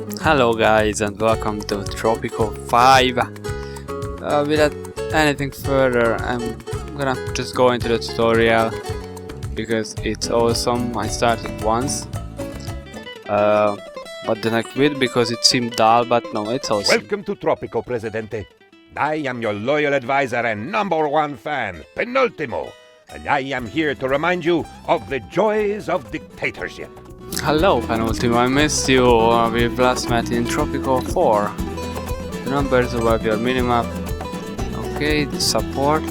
Hello guys and welcome to Tropico 5. Without anything further, I'm gonna just go into the tutorial because it's awesome. I started once, but then I quit because it seemed dull, but no, it's awesome. Welcome to Tropico, Presidente. I am your loyal advisor and #1 fan, Penultimo, and I am here to remind you of the joys of dictatorship. Hello Penultimo, I missed you. We've last met in Tropico 4. The numbers above your minimap. Okay, the support.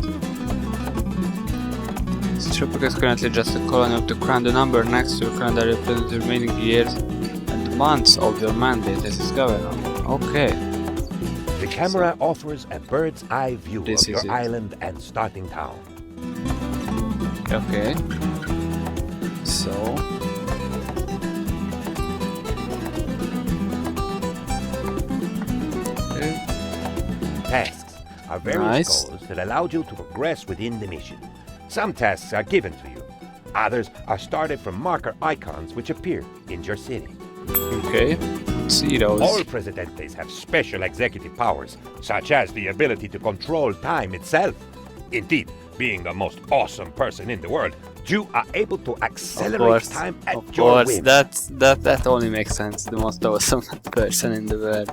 Tropico is currently just a colony of the crown. The number next to your calendar represents the remaining years and months of your mandate as its governor. Okay. The camera offers a bird's eye view of your it. island and starting town. Okay. So Tasks are various goals that allow you to progress within the mission. Some tasks are given to you. Others are started from marker icons which appear in your city. okay. See those. All Presidentes have special executive powers, such as the ability to control time itself. Indeed, being the most awesome person in the world, you are able to accelerate time at your whim. That only makes sense. The most awesome person in the world.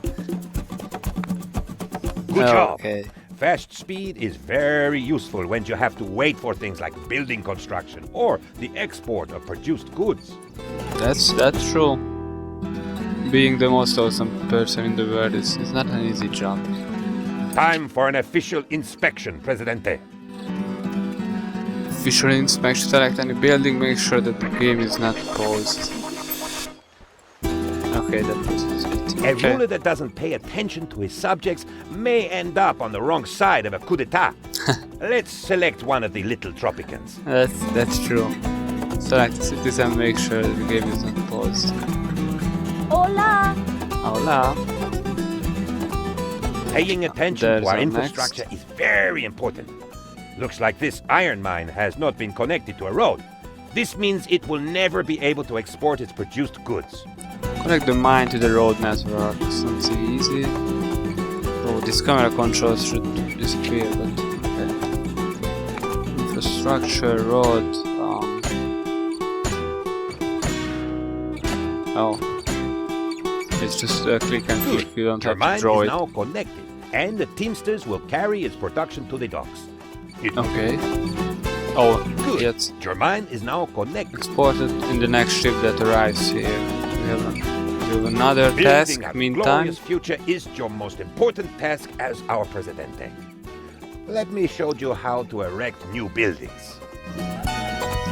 Good job. Okay. Fast speed is very useful when you have to wait for things like building construction or the export of produced goods. That's true. Being the most awesome person in the world is not an easy job. Time for an official inspection, Presidente. Official inspection. Select any building. Make sure that the game is not paused. Okay, that was it. A ruler that doesn't pay attention to his subjects may end up on the wrong side of a coup d'etat. Let's select one of the little Tropicans. That's true. Select the citizen. Make sure that the game is not paused. Hola! Hola. Paying attention There's to our our infrastructure is very important. Looks like this iron mine has not been connected to a road. This means it will never be able to export its produced goods. Connect the mine to the road network. Something easy. Oh, this camera controls should disappear, but okay. Infrastructure, road. Oh. It's just click and click. You don't Your have to mine draw is it. now connected, and the Teamsters will carry its production to the docks. Okay. Oh, Good. it's Your mine is now connected. exported in the next ship that arrives here. We have another task. Building a Meantime, glorious future is your most important task as our Presidente. Let me show you how to erect new buildings.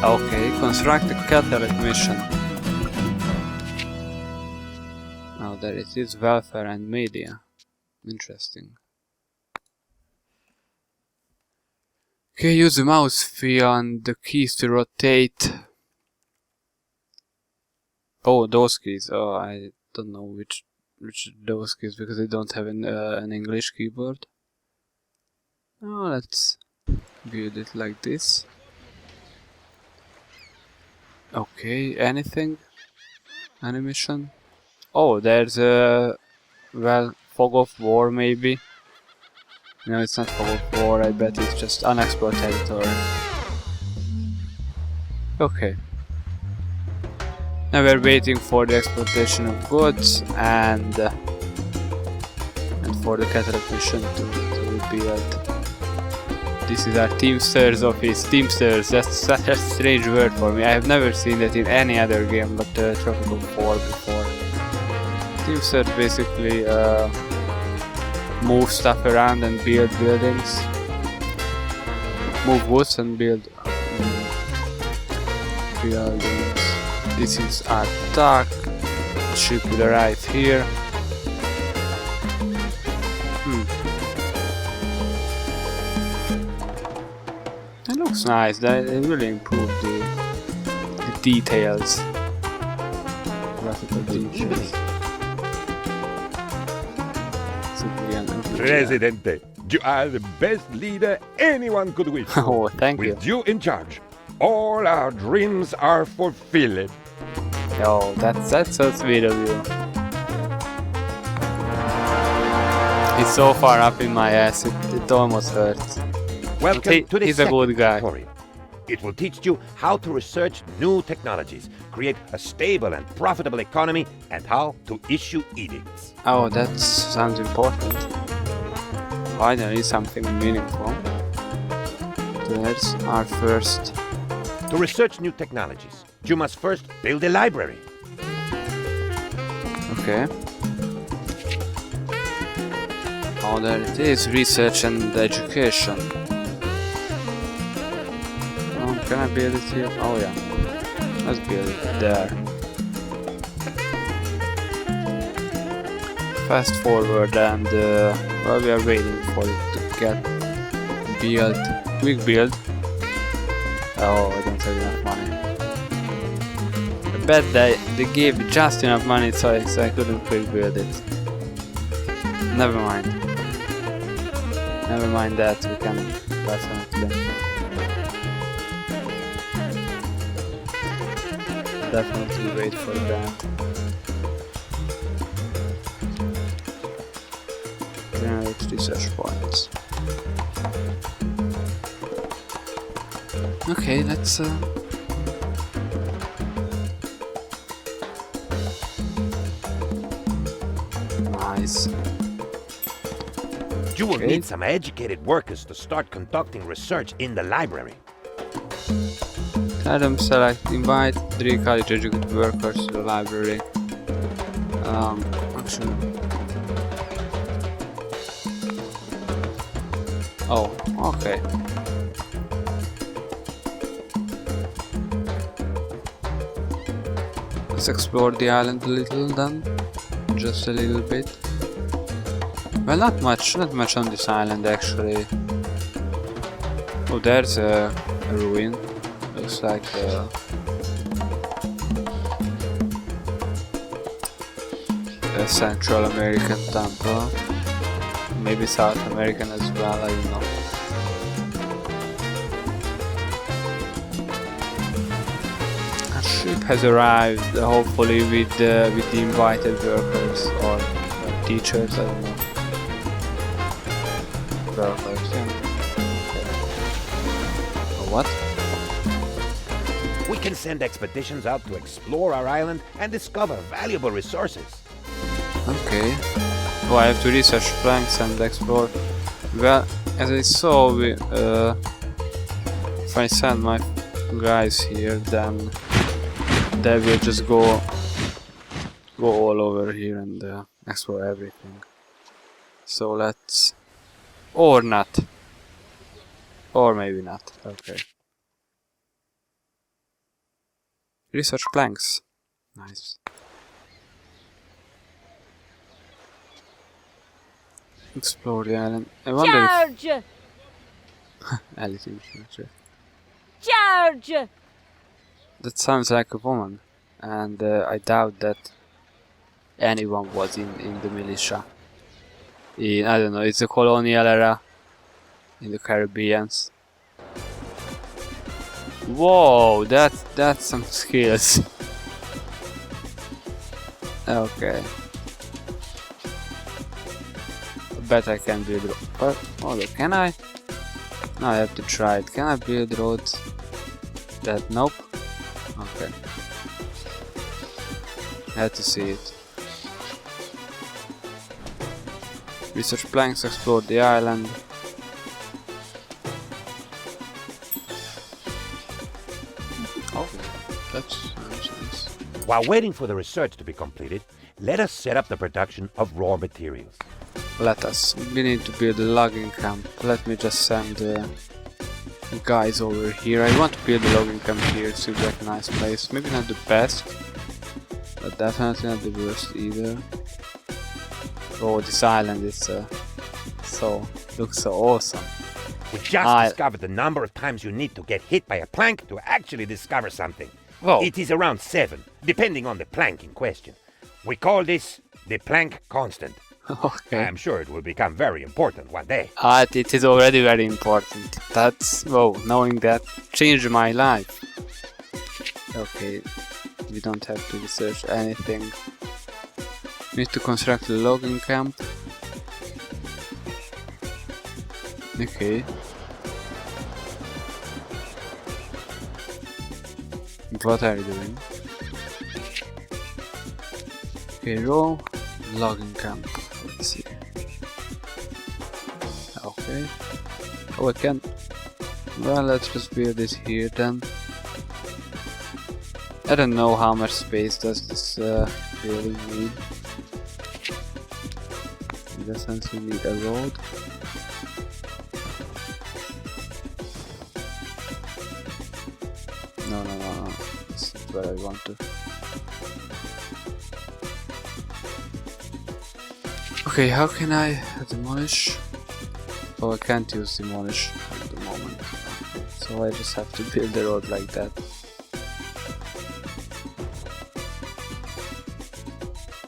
okay, construct a Catholic mission. Oh, there it is, welfare and media. Interesting. Okay, use the mouse wheel and the keys to rotate. Oh, those keys. Oh, I don't know which those keys because I don't have an English keyboard. Oh, let's build it like this. Okay, anything? Animation? Oh, there's a fog of war maybe. No, it's not fog of war. I bet it's just unexplored territory. Okay. Now we're waiting for the exportation of goods and for the Catholic mission to be built. This is our Teamsters office. Teamsters, that's such a strange word for me. I have never seen that in any other game but Tropico 4 before. Teamsters basically move stuff around and build buildings. Move woods and build buildings. This is our dock. The ship will arrive here. It looks nice. They really improved the details. Graphical details. Presidente, you are the best leader anyone could wish. Oh, thank you. With you in charge, all our dreams are fulfilled. Oh, that's so sweet of you. It's so far up in my ass, it almost hurts. Welcome to the he's a second good guy. tutorial. It will teach you how to research new technologies, create a stable and profitable economy, and how to issue edicts. Oh, that sounds important. Finally, something meaningful. There's our first. To research new technologies, you must first build a library. Okay. Oh, there it is. Research and education. Oh, can I build it here? Oh yeah. Let's build it there. Fast forward and while we are waiting for it to get built. Quick build. Oh, I don't have enough money. I bet they gave just enough money so I couldn't quick build it. Never mind. Never mind that, we can definitely wait for that. Generate research points. Okay, let's nice. You will need some educated workers to start conducting research in the library. Adam select invite 3 college educated workers to the library. Actually. Oh, okay. Let's explore the island a little then. Just a little bit. Well, not much on this island actually. Oh, there's a ruin. Looks like a Central American temple. Maybe South American as well, I don't know. A ship has arrived, hopefully with the invited workers or teachers, I don't know. Workers, yeah. What? We can send expeditions out to explore our island and discover valuable resources. Okay. Oh, I have to research planks and explore. Well, as I saw, if I send my guys here, then they will just go all over here and explore everything. So let's, or not, or maybe not. Okay. Research planks. Nice. Explore the island. I wonder Charge! Alice in future. Charge! That sounds like a woman, and I doubt that anyone was in the militia. I don't know, it's a colonial era in the Caribbeans. Whoa, that's some skills. Okay. I bet I can build road. Oh, can I? No, I have to try it. Can I build roads? Nope. Okay. I had to see it. Research planks, explore the island. Oh, that's nice. While waiting for the research to be completed, let us set up the production of raw materials. We need to build a logging camp. Let me just send the guys over here. I want to build a logging camp here. It seems like a nice place. Maybe not the best, but definitely not the worst either. Oh, this island is looks so awesome. We just discovered the number of times you need to get hit by a plank to actually discover something. Whoa. It is around 7, depending on the plank in question. We call this the plank constant. Okay. I am sure it will become very important one day. It is already very important. Knowing that changed my life. Okay, we don't have to research anything. We need to construct a logging camp. Okay. What are you doing? Okay, row logging camp. Let's see. Okay. Oh, I can. Well, let's just build this here then. I don't know how much space does this building need. In that sense, we need a road. No. This is where I want to. Okay, how can I demolish? Oh, I can't use demolish at the moment. So I just have to build the road like that.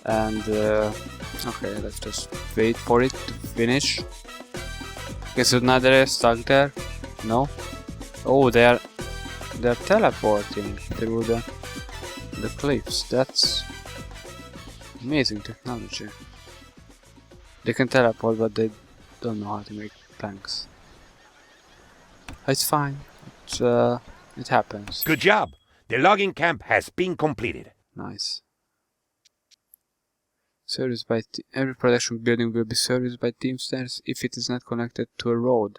And okay, let's just wait for it to finish. Okay, so now they're stuck there. No? Oh, they're teleporting through the cliffs. That's amazing technology. They can teleport, but they don't know how to make planks. It's fine. It happens. Good job. The logging camp has been completed. Nice. Serviced by every production building will be serviced by Teamsters if it is not connected to a road.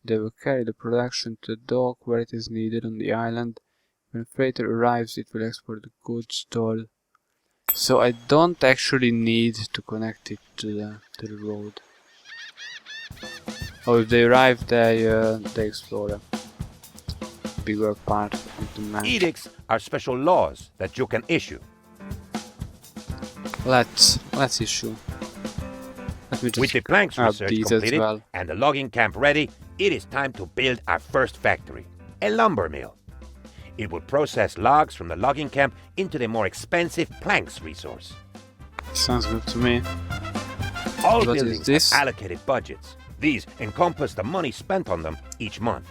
They will carry the production to the dock where it is needed on the island. When a freighter arrives, it will export the goods stored. So I don't actually need to connect it to the road. Oh, if they arrive, they explore a bigger part of the map. Edicts are special laws that you can issue. Let's issue. Let me just With the planks grab research these as completed well. and the logging camp ready, it is time to build our first factory, a lumber mill. It will process logs from the logging camp into the more expensive planks resource. Sounds good to me. All What is buildings this? have allocated budgets. These encompass the money spent on them each month.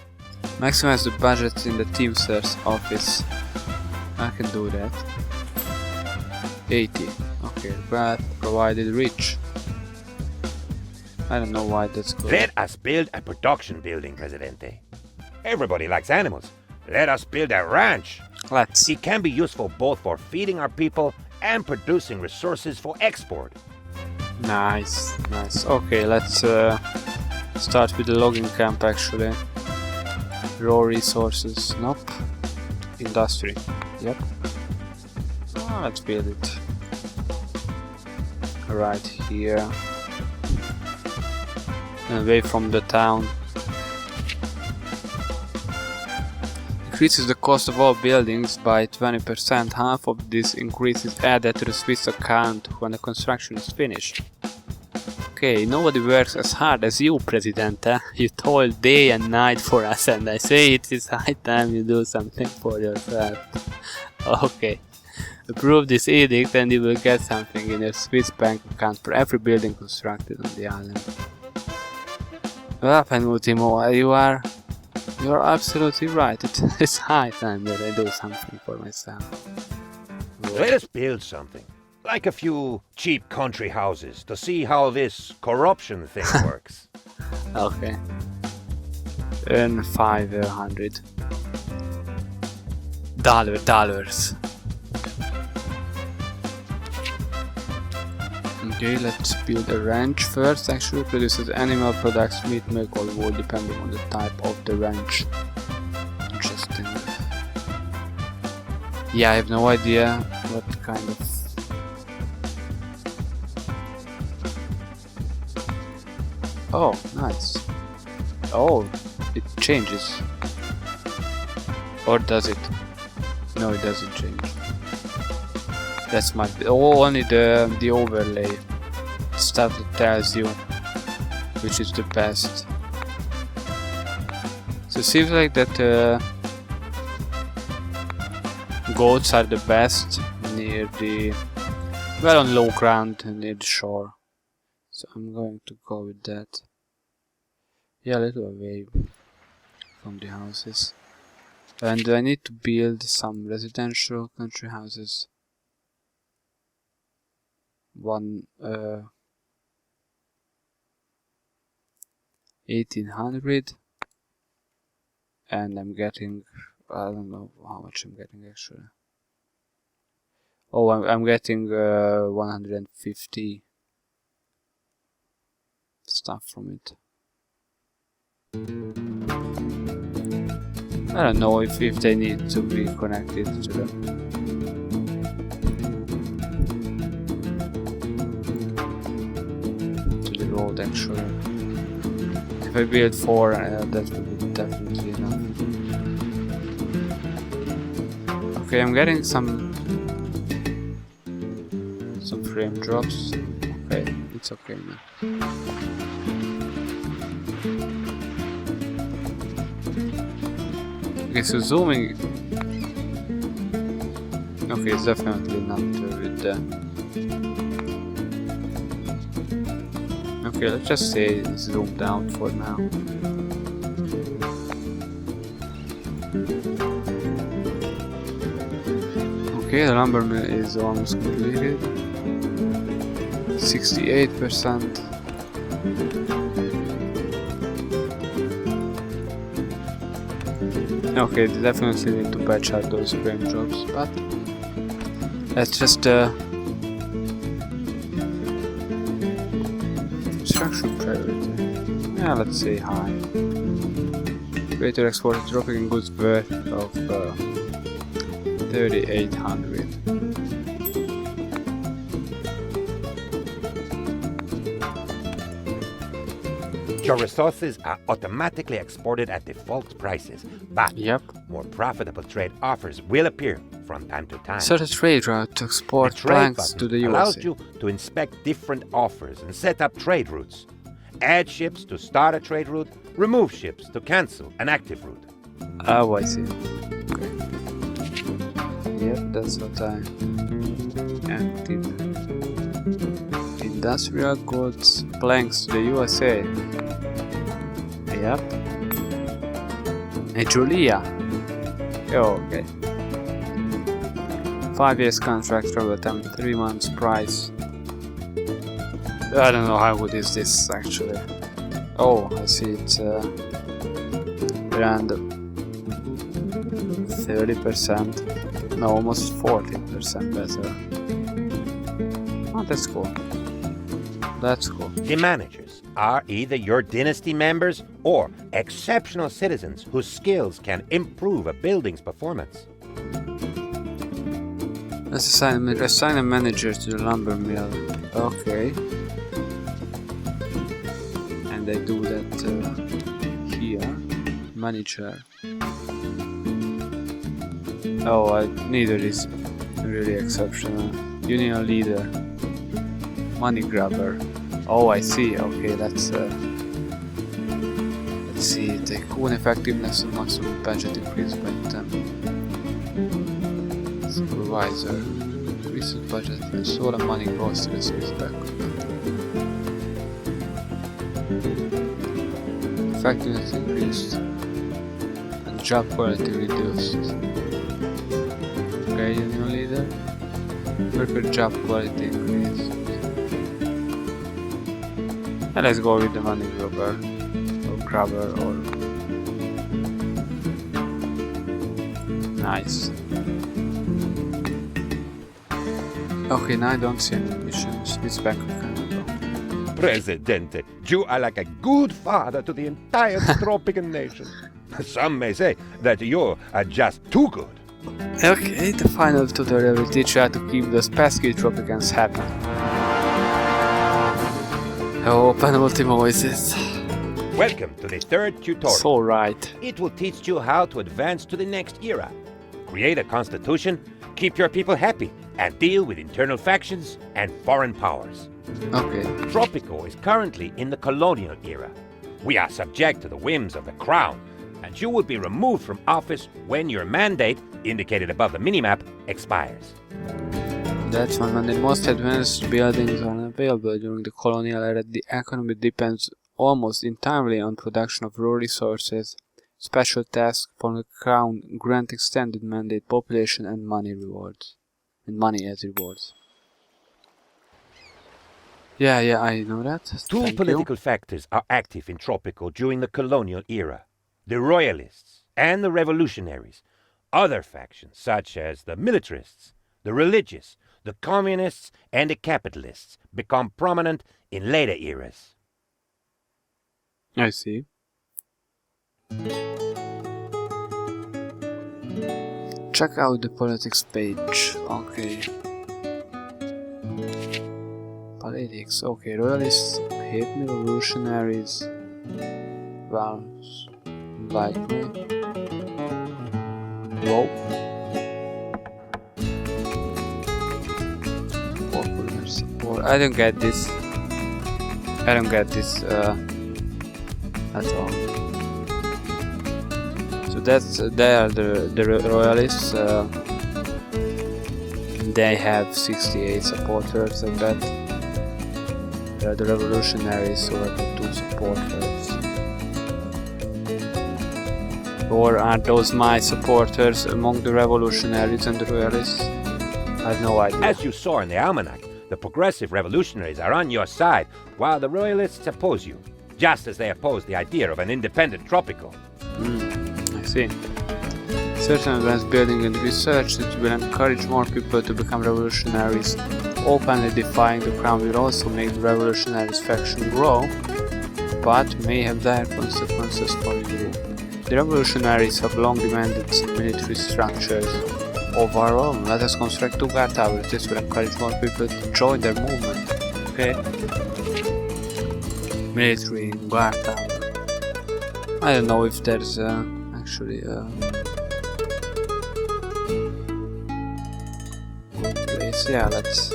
Maximize the budget in the Teamsters office. I can do that. 80. Okay, but provided rich. I don't know why that's good. Let us build a production building, Presidente. Everybody likes animals. Let us build a ranch. Let's. It can be useful both for feeding our people and producing resources for export. Nice. Okay, let's start with the logging camp actually. Raw resources. Nope. Industry. Yep. Let's build it. Right here. Away from the town. Increases the cost of all buildings by 20%. Half of this increase is added to the Swiss account when the construction is finished. Okay, nobody works as hard as you, Presidente. You toil day and night for us, and I say it is high time you do something for yourself. Okay. Approve this edict and you will get something in your Swiss bank account for every building constructed on the island. Well, Penultimo, you are absolutely right. It is high time that I do something for myself. Let us build something. Like a few cheap country houses to see how this corruption thing works. Okay. Earn 500 dollars. Okay, let's build a ranch first. Actually produces animal products, meat, milk or wool depending on the type of the ranch. Interesting. Yeah, I have no idea what kind of... Oh, nice. Oh, it changes. Or does it? No, it doesn't change. That's my... Oh, only the overlay stuff that tells you which is the best. So it seems like that goats are the best near the... well, on low ground near the shore. So I'm going to go with that. Yeah, a little away from the houses. And I need to build some residential country houses. One 1800, and I'm getting, I don't know how much I'm getting actually. Oh, I'm getting 150 stuff from it. I don't know if they need to be connected to the road actually. If I build 4, that will be definitely enough. Okay, I'm getting some frame drops. Okay, it's okay now. Okay, so zooming. Okay, it's definitely not with the. Okay, let's just say it's zoomed out for now. Okay, the lumber mill is almost completed. 68%. Okay, they definitely need to patch out those frame drops, but let's just construction priority. Yeah, let's say high. Way to export the Tropican goods worth of 3,800. Your resources are automatically exported at default prices, but more profitable trade offers will appear from time to time. Set a trade route to export the trade planks to the USA. allows you to inspect different offers and set up trade routes. Add ships to start a trade route, remove ships to cancel an active route. Oh, I see. Okay. Yep, that's what I active. Industrial goods, planks to the USA. Yep. Hey, Julia. Oh, okay. 5 years contract, travel time, 3 months price. I don't know how good is this actually. Oh, I see it's around 30%. No, almost 40% better. Oh, that's cool. That's cool. The managers are either your dynasty members or exceptional citizens whose skills can improve a building's performance. Let's assign a manager to the lumber mill. Okay. And I do that here. Manager. Oh, neither is really exceptional. Union leader. Money grabber. Oh, I see. Okay, let's see. Tycoon effectiveness and maximum budget increase by 10. Supervisor. Recent budget and solar money goes to the sales back. Effectiveness increased and job quality reduced. Okay, union leader. Worker job quality increased. And let's go with the money grabber or nice. Okay, now I don't see any missions. This back can go. Presidente, you are like a good father to the entire Tropican nation. Some may say that you are just too good. Okay, the final tutorial will teach you how to keep those pesky Tropicans happy. Oh, Penultimo is it? Welcome to the third tutorial. So right. It will teach you how to advance to the next era. Create a constitution, keep your people happy, and deal with internal factions and foreign powers. Okay. Tropico is currently in the colonial era. We are subject to the whims of the crown, and you will be removed from office when your mandate, indicated above the minimap, expires. That's when the most advanced buildings are unavailable during the colonial era. The economy depends almost entirely on production of raw resources. Special tasks from the crown grant extended mandate, population, and money rewards. And money as rewards. Yeah, I know that. Two Thank political factors are active in Tropico during the colonial era: the royalists and the revolutionaries. Other factions, such as the militarists, the religious, the communists, and the capitalists, become prominent in later eras. I see. Check out the politics page. Okay. Politics. Okay, royalists hate me, revolutionaries. Well, likely. Whoa. Popular support. I don't get this. I don't get this at all. So they are the royalists. They have 68 supporters, I bet. They are the revolutionaries who have the 2 supporters. Or are those my supporters among the revolutionaries and the royalists? I have no idea. As you saw in the almanac, the progressive revolutionaries are on your side, while the royalists oppose you, just as they oppose the idea of an independent Tropico. I see. Certain advanced building and research that will encourage more people to become revolutionaries. Openly defying the crown will also make the revolutionaries faction grow, but may have dire consequences for you. The revolutionaries have long demanded military structures of our own. Let us construct 2 guard towers. This will encourage more people to join their movement. Okay? Military guard tower. I don't know if there's actually place. Yeah, let's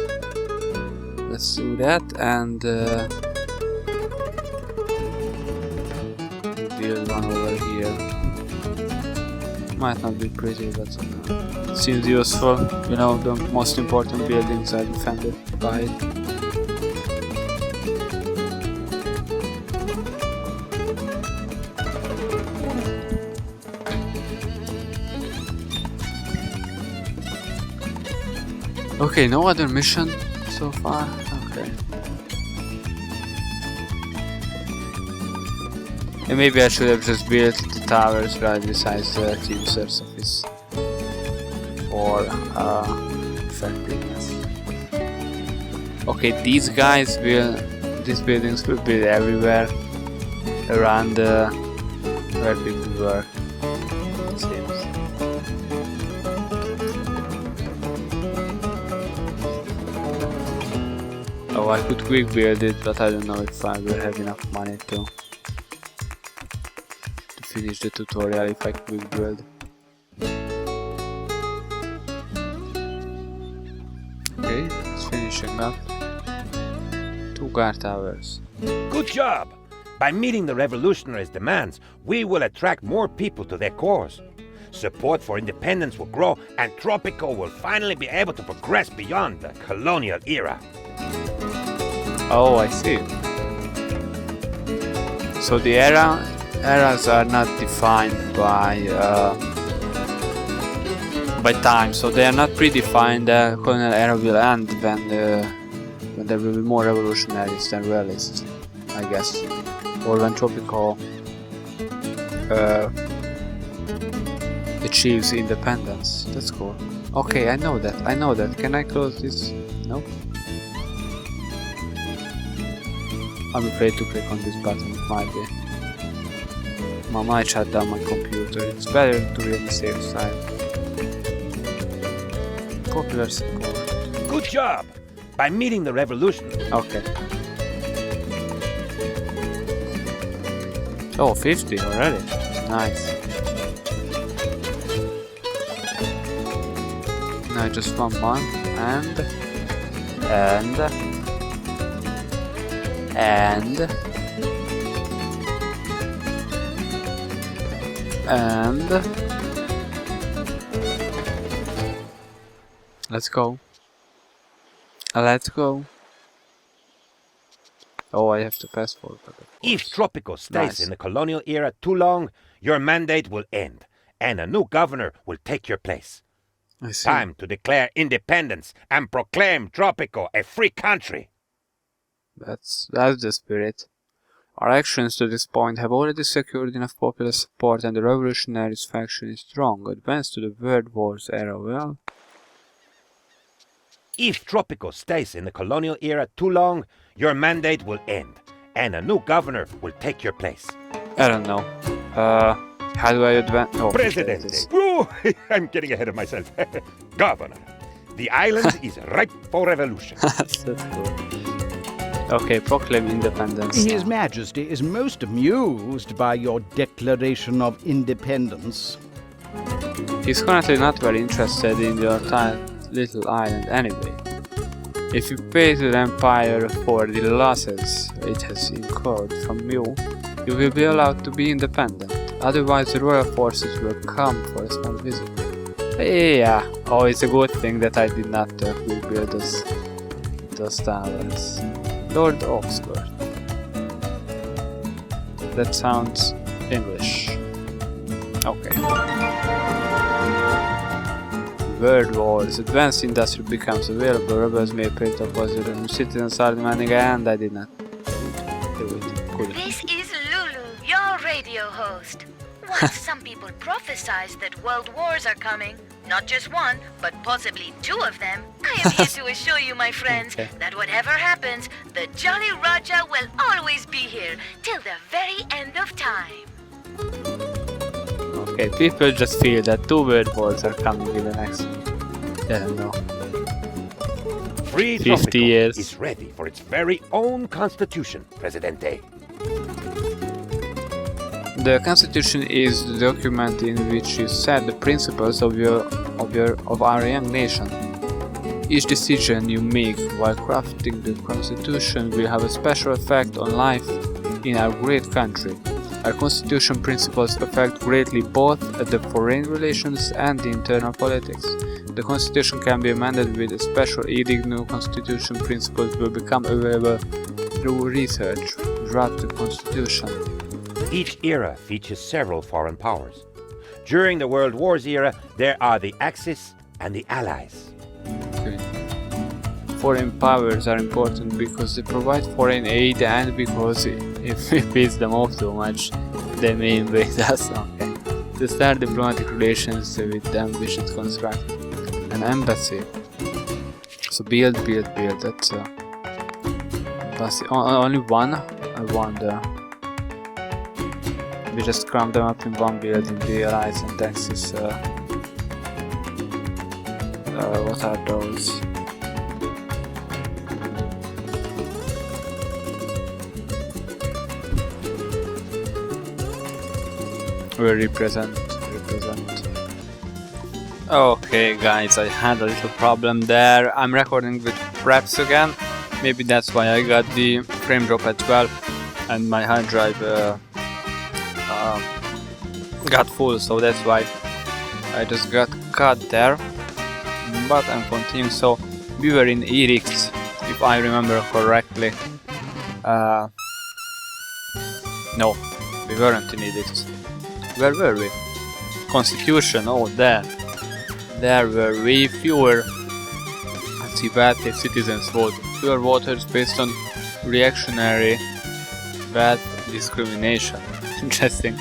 do that and build one over here. Might not be pretty, but it seems useful. You know, the most important buildings are defended by it. Okay, no other mission so far. Okay. And maybe I should have just built the towers right beside the Teamster's office for effectiveness. Okay, these buildings will be everywhere around where people work. It seems. Oh, I could quick build it, but I don't know if I will have enough money to finish the tutorial if I quick build. Okay, it's finishing up. 2 guard towers. Good job! By meeting the revolutionaries' demands, we will attract more people to their cause. Support for independence will grow, and Tropico will finally be able to progress beyond the colonial era. Oh, I see. So the eras are not defined by time, so they are not predefined. The colonial era will end when there will be more revolutionaries than royalists, I guess, or when Tropico achieves independence. That's cool. Okay, I know that. Can I close this? No. I'm afraid to click on this button. It might be. I might shut down my computer. It's better to be on the safe side. Popular support. Good job! By meeting the revolution. Okay. Oh, 50 already. Nice. Now just 1 month and let's go. Let's go. Oh, I have to fast forward. If Tropico stays Nice. in the colonial era too long, your mandate will end, and a new governor will take your place. I see. Time to declare independence and proclaim Tropico a free country. That's the spirit. Our actions to this point have already secured enough popular support and the revolutionaries faction is strong. Advance to the World Wars era, well... If Tropico stays in the colonial era too long, your mandate will end, and a new governor will take your place. I don't know. How do I advance? Oh, Presidente! Whoa, I'm getting ahead of myself. Governor, the island is ripe for revolution. That's so cool. Okay, proclaim independence. His Majesty is most amused by your declaration of independence. He's currently not very interested in your little island anyway. If you pay to the Empire for the losses it has incurred from you, you will be allowed to be independent. Otherwise the royal forces will come for a small visit. Yeah, oh, it's a good thing that I did not rebuild those towers. Lord Oxford. That sounds English. Okay. World Wars. Advanced industry becomes available. Rebels may pay to oppose the citizens are demanding, and I did not do it. Couldn't. This is Lulu, your radio host. Once some people prophesized that world wars are coming, not just one, but possibly two of them, I am here to assure you, my friends, that whatever happens, the Jolly Raja will always be here till the very end of time. Okay, people just feel that two world wars are coming in the next, I don't know, Free 50 Tropico years. is ready for its very own constitution, Presidente. The constitution is the document in which you set the principles of our young nation. Each decision you make while crafting the constitution will have a special effect on life in our great country. Our constitution principles affect greatly both the foreign relations and the internal politics. The constitution can be amended with a special edict. New constitution principles will become available through research. Draft the constitution. Each era features several foreign powers. During the World Wars era, there are the Axis and the Allies. Okay. Foreign powers are important because they provide foreign aid and because if we piss them off too much, they may invade us. Okay. To start diplomatic relations with them, we should construct an embassy. So build. That's embassy. Only one? I wonder. We just cram them up in one building, the Allies and Axis. What are those? We represent. Okay guys, I had a little problem there. I'm recording with preps again. Maybe that's why I got the frame drop at 12 and my hard drive got full, so that's why I just got cut there. But I'm continuing, so we were in edicts, if I remember correctly. No, we weren't in edicts. Where were we? Constitution, oh there. There were way fewer bad citizens vote. Fewer voters based on reactionary bad discrimination. Interesting.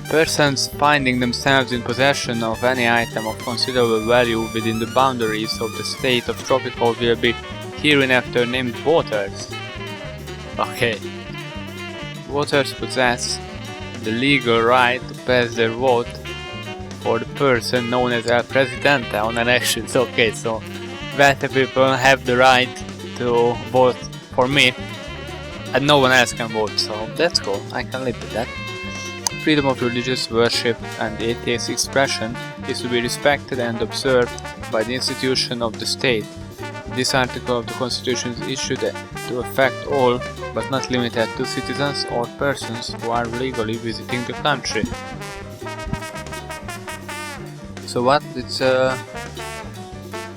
Persons finding themselves in possession of any item of considerable value within the boundaries of the state of Tropico will be hereinafter named voters. Okay. Voters possess the legal right to pass their vote for the person known as El Presidente on elections. Okay, so better people have the right to vote for me and no one else can vote, so that's cool, I can live with that. Freedom of religious worship and atheist expression is to be respected and observed by the institution of the state. This article of the Constitution is issued to affect all, but not limited to citizens or persons who are legally visiting the country. So what? It's a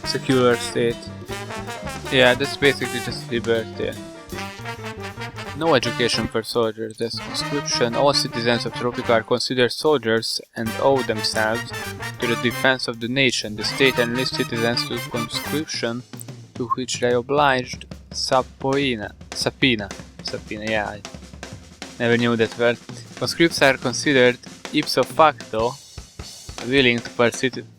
secular state. Yeah, that's basically just liberty. No education for soldiers. There's conscription. All citizens of Tropico are considered soldiers and owe themselves to the defense of the nation. The state enlists citizens to conscription, to which they obliged sub poena. subpoena. Subpoena, yeah, I never knew that word. Conscripts are considered ipso facto willing to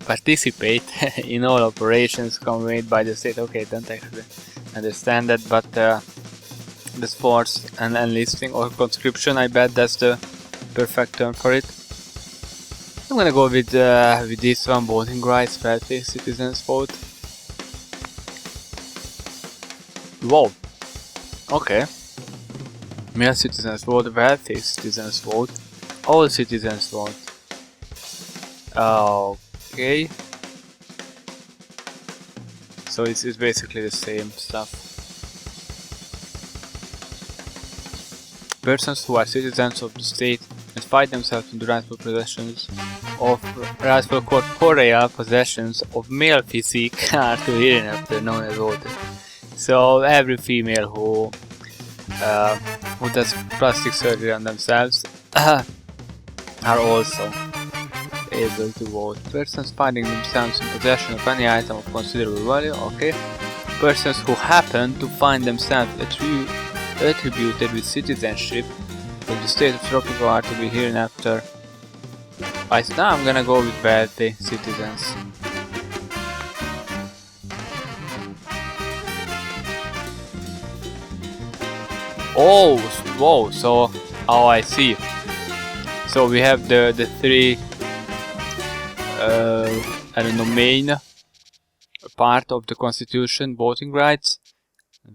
participate in all operations conveyed by the state. Okay, don't actually understand that, but this force and enlisting or conscription, I bet that's the perfect term for it. I'm gonna go with this one, voting rights, wealthy citizens vote. Whoa. Okay. Male citizens vote, wealthy citizens vote, all citizens vote. Okay. So it's basically the same stuff. Persons who are citizens of the state and find themselves in the rightful possessions of rightful corporeal possessions of male physique are to hereinafter known as voters. So every female who does plastic surgery on themselves are also able to vote. Persons finding themselves in possession of any item of considerable value, okay. Persons who happen to find themselves attributed with citizenship of the state of Tropico are to be hereinafter. Now I'm gonna go with wealthy citizens. Oh, whoa, so, I see. So we have the three, I don't know, main part of the constitution, voting rights,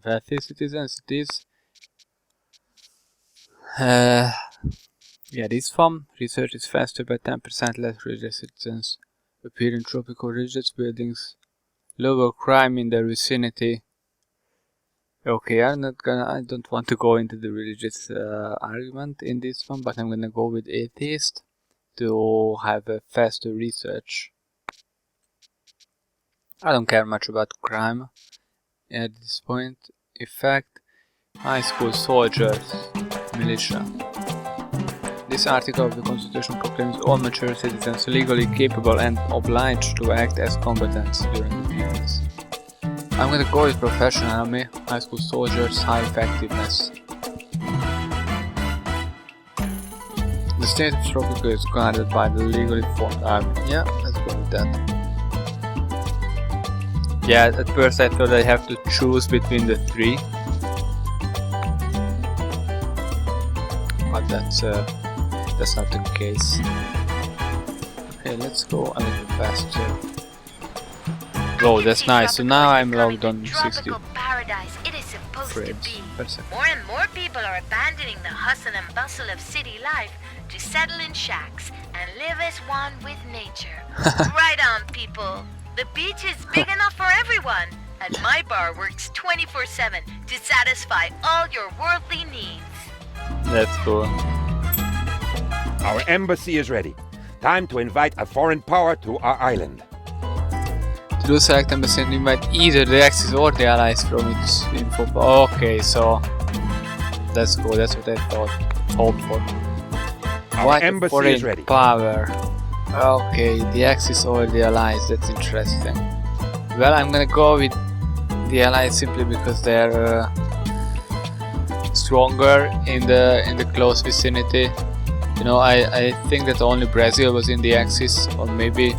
wealthy citizens it is. Yeah, this one, research is faster by 10%, less religious citizens appear in tropical religious buildings, lower crime in their vicinity. Okay, I don't want to go into the religious argument in this one, but I'm gonna go with atheist to have a faster research. I don't care much about crime at this point. Effect, high school soldiers, militia. This article of the Constitution proclaims all mature citizens legally capable and obliged to act as combatants during the peace. I'm gonna go with professional army, high school soldiers, high effectiveness. The state of Tropico is guarded by the legally formed army. Yeah, let's go with that. Yeah, at first I thought I have to choose between the three, but that's not the case. Okay, let's go a little faster. Oh, that's nice. So now I'm logged on 60 paradise it is supposed to frames be. per second. More and more people are abandoning the hustle and bustle of city life to settle in shacks and live as one with nature. Right on, people. The beach is big enough for everyone, and my bar works 24/7 to satisfy all your worldly needs. That's cool. Our embassy is ready. Time to invite a foreign power to our island. To do select embassy and invite either the Axis or the allies from its info. Okay, so that's cool. That's what I hoped for. Our embassy is ready. Power. Okay, the Axis or the allies. That's interesting. Well, I'm gonna go with the allies simply because they're stronger in the close vicinity. You know, I think that only Brazil was in the Axis, or maybe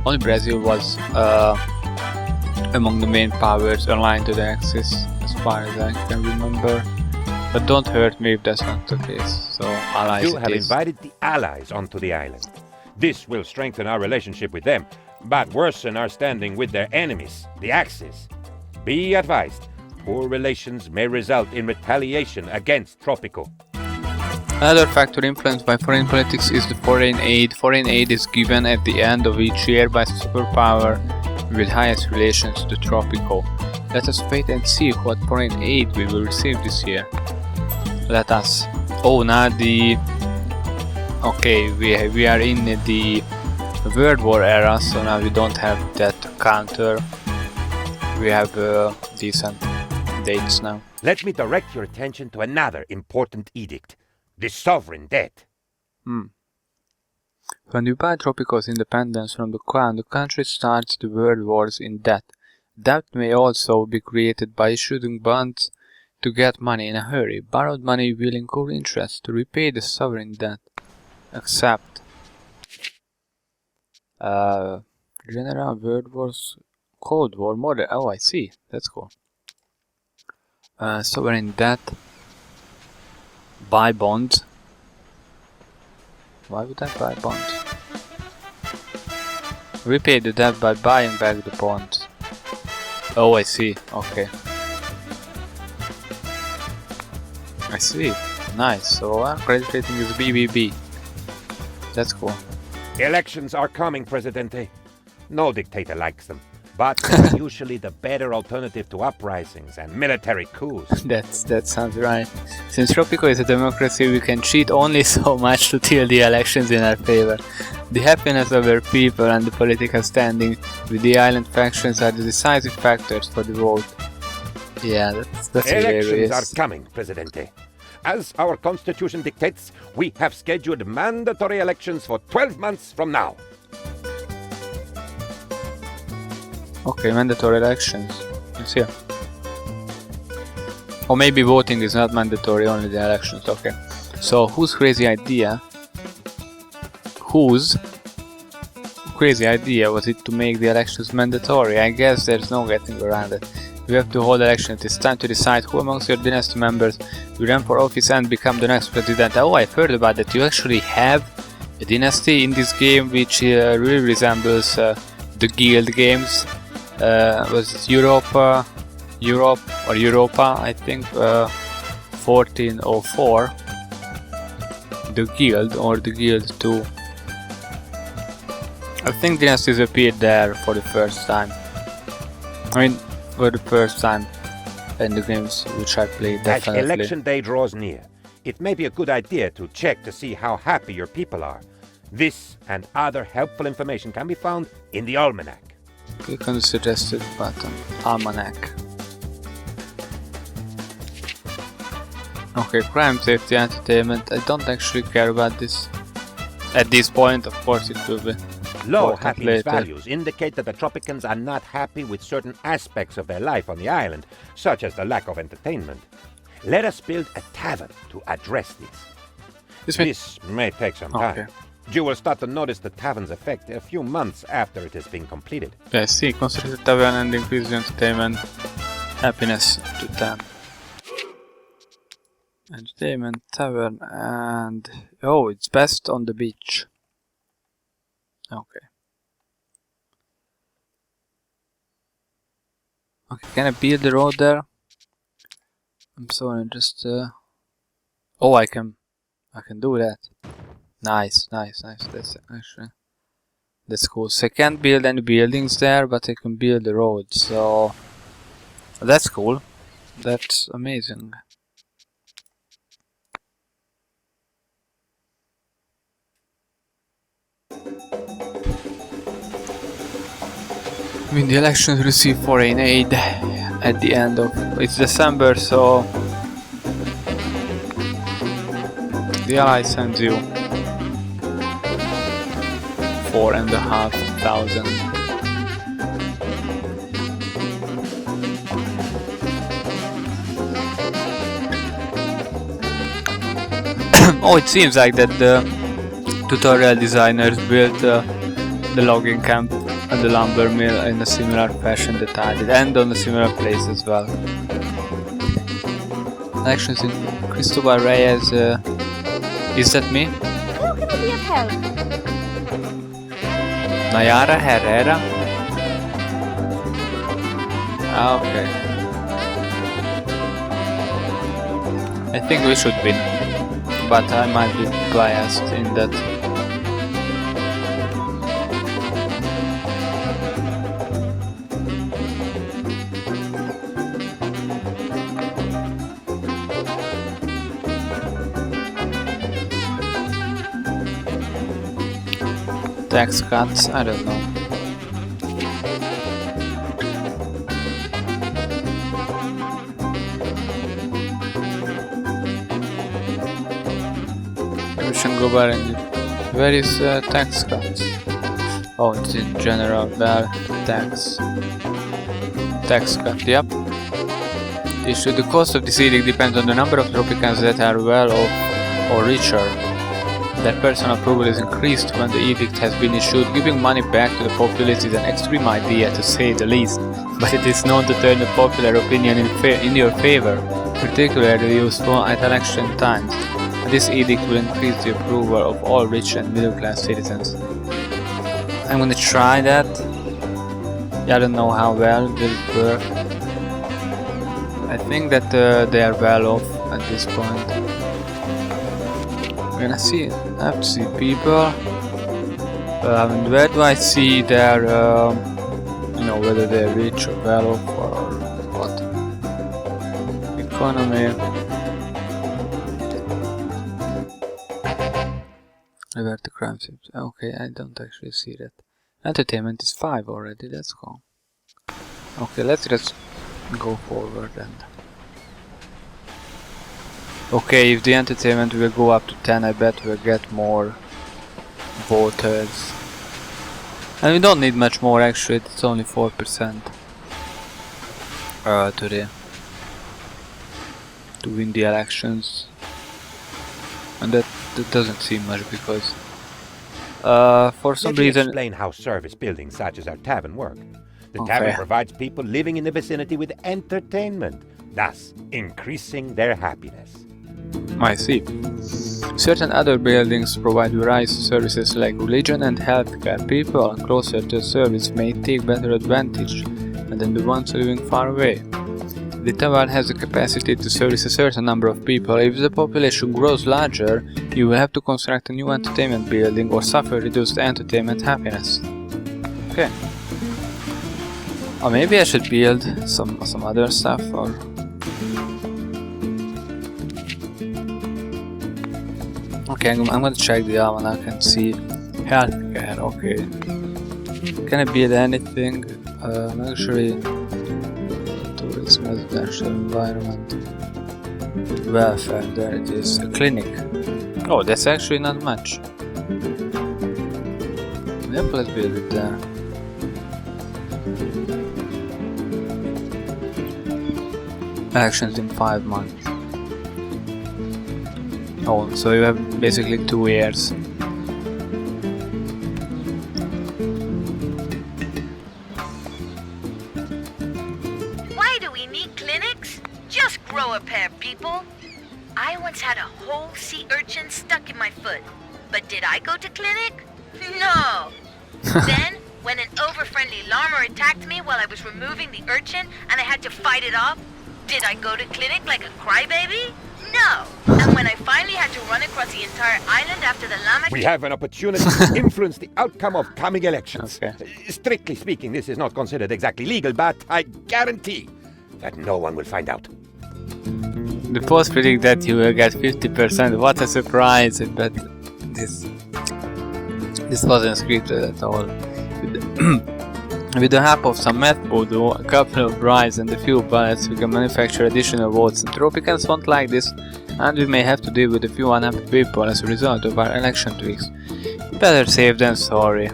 only Brazil was among the main powers aligned to the Axis, as far as I can remember. But don't hurt me if that's not the case. So allies. You have invited the allies onto the island. This will strengthen our relationship with them, but worsen our standing with their enemies, the Axis. Be advised, poor relations may result in retaliation against Tropico. Another factor influenced by foreign politics is the foreign aid. Foreign aid is given at the end of each year by superpower with highest relations to Tropico. Let us wait and see what foreign aid we will receive this year. Let us. Oh, now the... Okay, we are in the World War era, so now we don't have that counter. We have decent dates now. Let me direct your attention to another important edict. The sovereign debt. When you buy Tropico's independence from the crown, the country starts the world wars in debt. Debt may also be created by issuing bonds to get money in a hurry. Borrowed money will incur interest to repay the sovereign debt. Accept. General World Wars, Cold War, modern. Oh, I see. That's cool. Sovereign debt. Buy bonds. Why would I buy bonds? Repay the debt by buying back the bonds. Oh, I see. Okay. I see. Nice. So our credit rating is BBB. That's cool. Elections are coming, Presidente. No dictator likes them, but they're usually the better alternative to uprisings and military coups. That sounds right. Since Tropico is a democracy, we can cheat only so much to till the elections in our favor. The happiness of our people and the political standing with the island factions are the decisive factors for the vote. Yeah, that's Elections hilarious. are coming, Presidente. As our constitution dictates, we have scheduled mandatory elections for 12 months from now. Okay, mandatory elections. It's here. Or maybe voting is not mandatory, only the elections. Okay. So, whose crazy idea was it to make the elections mandatory? I guess there's no getting around it. We have to hold elections. It's time to decide who amongst your dynasty members will run for office and become the next president. Oh, I've heard about that. You actually have a dynasty in this game which really resembles the guild games. Was it Europa, I think, 1404. The guild or the guild 2. I think dynasties appeared there for the first time. I mean, for the first time in the games which I played, definitely. As election day draws near, it may be a good idea to check to see how happy your people are. This and other helpful information can be found in the Almanac. Click on the suggested button. Almanac. Okay, crime, safety, entertainment. I don't actually care about this. At this point, of course, it will be. Low happiness values indicate that the Tropicans are not happy with certain aspects of their life on the island, such as the lack of entertainment. Let us build a tavern to address this. This may take some time. You will start to notice the tavern's effect a few months after it has been completed. I see. Construct a tavern and increase the entertainment happiness to 10. Entertainment, tavern, and... oh, it's best on the beach. Okay. Okay, can I build the road there? I'm sorry, just... oh, I can do that. Nice. That's actually... that's cool. So I can't build any buildings there, but I can build the road, so... that's cool. That's amazing. Win the elections, receive foreign aid at the end of... it's December, so... the ally sends you 4,500. Oh, it seems like that the tutorial designers built the logging camp and the lumber mill in a similar fashion that I did, and on a similar place as well. Actions in Cristobal Reyes. Is that me? How can I be of help? Nayara Herrera? Ah, okay. I think we should win, but I might be biased in that. Tax cuts, I don't know. We should go back and where is tax cuts? Oh, it's in general there. Tax cut, yep. issued. The cost of this edict depends on the number of Tropicans that are well off or richer. Their personal approval is increased when the edict has been issued. Giving money back to the populace is an extreme idea, to say the least, but it is known to turn the popular opinion in your favor, particularly useful at election times. This edict will increase the approval of all rich and middle-class citizens. I'm gonna try that. I don't know how well will it work. I think that they are well off at this point. We're gonna see. I have to see people. And where do I see their, you know, whether they're rich or well off or what? Economy. Where the crime seems. Okay, I don't actually see that. Entertainment is 5 already. Let's go. Okay, let's just go forward and. Okay, if the entertainment will go up to 10, I bet we'll get more voters. And we don't need much more actually, it's only 4% to win the elections. And that doesn't seem much because for some reason... explain how service buildings such as our tavern work. The tavern provides people living in the vicinity with entertainment, thus increasing their happiness. I see. Certain other buildings provide various services like religion and healthcare. People closer to service may take better advantage than the ones living far away. The tavern has the capacity to service a certain number of people. If the population grows larger, you will have to construct a new entertainment building or suffer reduced entertainment happiness. Okay. Or maybe I should build some other stuff or... Okay, I'm gonna check the almanac and see healthcare. Okay, can I build anything? Luxury, tourism, residential environment, welfare. There it is. A clinic. Oh, that's actually not much. Yep, let's build it there. Elections in 5 months. Oh, so you have basically 2 years. Why do we need clinics? Just grow a pair, people. I once had a whole sea urchin stuck in my foot. But did I go to clinic? No. Then, when an over-friendly llama attacked me while I was removing the urchin and I had to fight it off, did I go to clinic like a crybaby? No! And when I finally had to run across the entire island after the llama... We have an opportunity to influence the outcome of coming elections. Okay. Strictly speaking, this is not considered exactly legal, but I guarantee that no one will find out. The post predict that you will get 50%. What a surprise! But this wasn't scripted at all. With the help of some math voodoo, a couple of bribes and a few ballots, we can manufacture additional votes. The Tropicans won't like this, and we may have to deal with a few unhappy people as a result of our election tweaks. Better safe than sorry.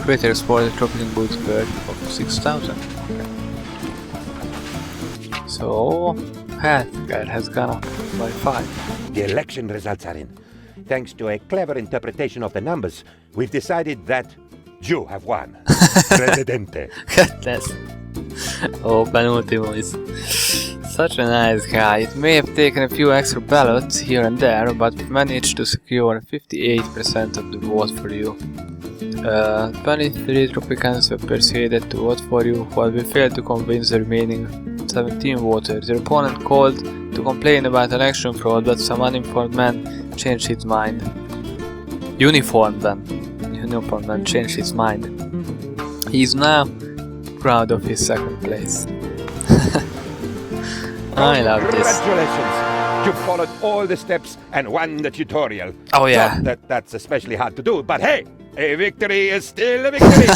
Critters for the Tropican boots bird of 6,000. Okay. So, healthcare has gone up by 5. The election results are in. Thanks to a clever interpretation of the numbers, we've decided that you have won. Presidente. Goodness. Oh, Penultimo is such a nice guy. It may have taken a few extra ballots here and there, but we managed to secure 58% of the vote for you. 23 Tropicans were persuaded to vote for you, while we failed to convince the remaining 17 voters. Your opponent called to complain about election fraud, but some uninformed man changed his mind. Uniformed man changed his mind. He is now proud of his 2nd place. I love this. Congratulations! You followed all the steps and won the tutorial. Oh yeah. Not that's especially hard to do, but hey! A victory is still a victory!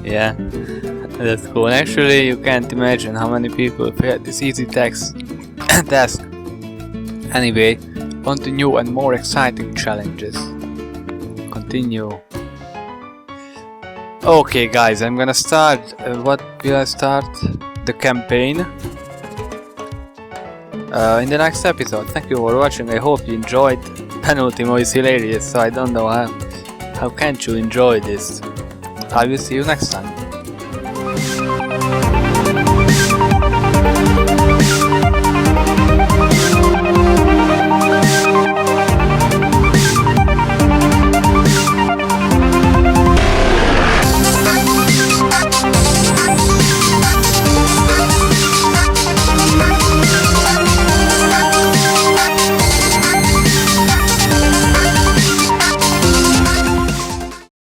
Yeah, that's cool. Actually, you can't imagine how many people failed this easy task. Anyway, on to new and more exciting challenges. Continue. Okay, guys, I'm gonna start. What will I start? The campaign. In the next episode. Thank you for watching. I hope you enjoyed. Penultimo is hilarious, so I don't know how can't you enjoy this. I will see you next time.